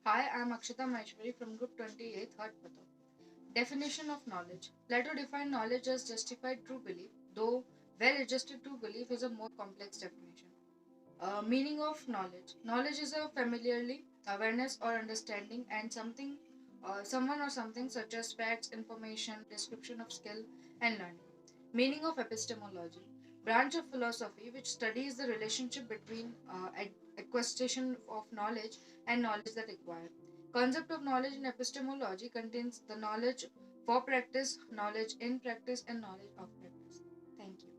Hi, I'm Akshita Maheshwari from Group 28, Third Pato. Definition of knowledge. Plato defined knowledge as justified true belief, though well-adjusted true belief is a more complex definition. Meaning of knowledge. Knowledge is a familiarly awareness or understanding and someone or something such as facts, information, description of skill, and learning. Meaning of epistemology. Branch of philosophy which studies the relationship between acquisition of knowledge and knowledge that acquired. Concept of knowledge in epistemology contains the knowledge for practice, knowledge in practice, and knowledge of practice. Thank you.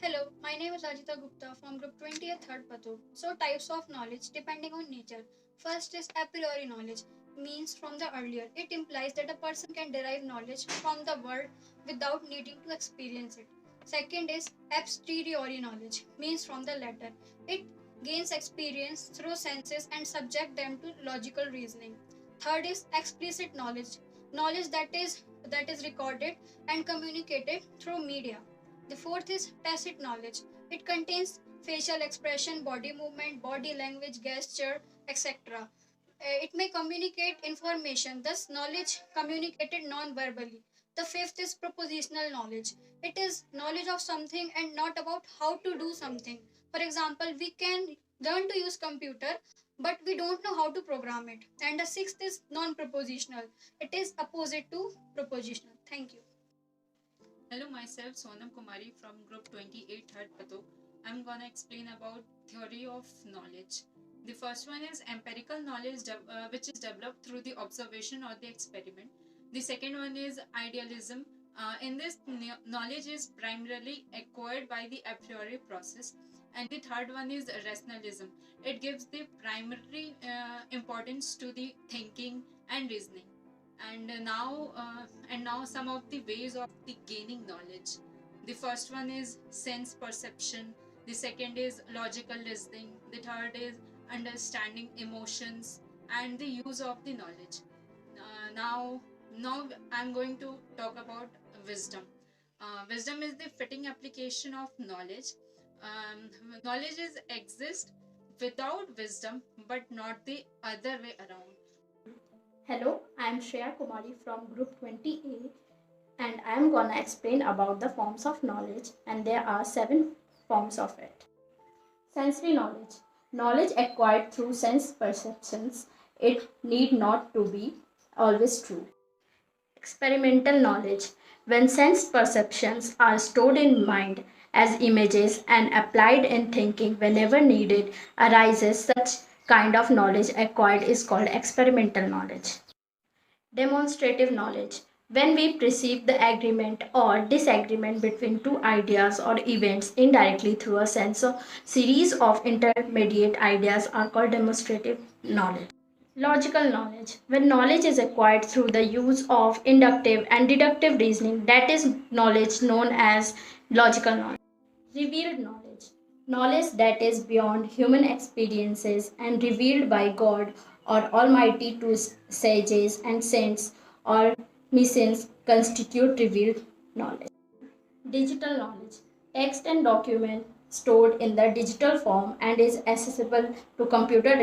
Hello, my name is Rajita Gupta from Group 20th Third Patu. So, types of knowledge depending on nature. First is a priori knowledge, means from the earlier. It implies that a person can derive knowledge from the world without needing to experience it. Second is a posteriori knowledge, means from the latter. It gains experience through senses and subject them to logical reasoning. Third is explicit knowledge, knowledge that is recorded and communicated through media. The fourth is tacit knowledge. It contains facial expression, body movement, body language, gesture, etc. It may communicate information, thus, knowledge communicated non verbally. The fifth is propositional knowledge. It is knowledge of something and not about how to do something. For example, we can learn to use computer, but we don't know how to program it. And the sixth is non propositional. It is opposite to propositional. Thank you. Hello, myself Sonam Kumari from Group 28 Third Pato. I'm gonna explain about theory of knowledge. The first one is empirical knowledge, which is developed through the observation or the experiment. The second one is idealism. In this, knowledge is primarily acquired by the a priori process. And the third one is rationalism. It gives the primary importance to the thinking and reasoning. And now some of the ways of the gaining knowledge. The first one is sense perception, the second is logical listening, the third is understanding emotions and the use of the knowledge. Now I'm going to talk about wisdom. Wisdom is the fitting application of knowledge. Knowledge is exist without wisdom but not the other way around. Hello, I am Shreya Kumari from Group 20A and I am gonna explain about the forms of knowledge, and there are 7 forms of it. Sensory knowledge. Knowledge acquired through sense perceptions. It need not to be always true. Experimental knowledge. When sense perceptions are stored in mind as images and applied in thinking whenever needed arises, such kind of knowledge acquired is called experimental knowledge. Demonstrative knowledge. When we perceive the agreement or disagreement between two ideas or events indirectly through a sense of series of intermediate ideas are called demonstrative knowledge. Logical knowledge. When knowledge is acquired through the use of inductive and deductive reasoning, that is knowledge known as logical knowledge. Revealed knowledge. Knowledge that is beyond human experiences and revealed by God or Almighty to sages and saints or messiahs constitute revealed knowledge. Digital knowledge. Text and document stored in the digital form and is accessible to computer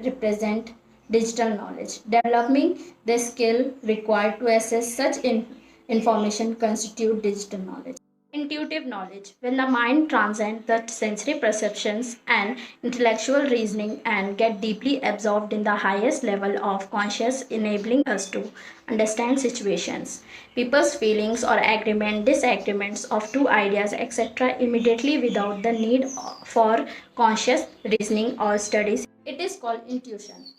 represent digital knowledge. Developing the skill required to access such information constitute digital knowledge. Intuitive knowledge. When the mind transcends the sensory perceptions and intellectual reasoning and get deeply absorbed in the highest level of conscious, enabling us to understand situations, people's feelings or agreement, disagreements of two ideas, etc., immediately without the need for conscious reasoning or studies. It is called intuition.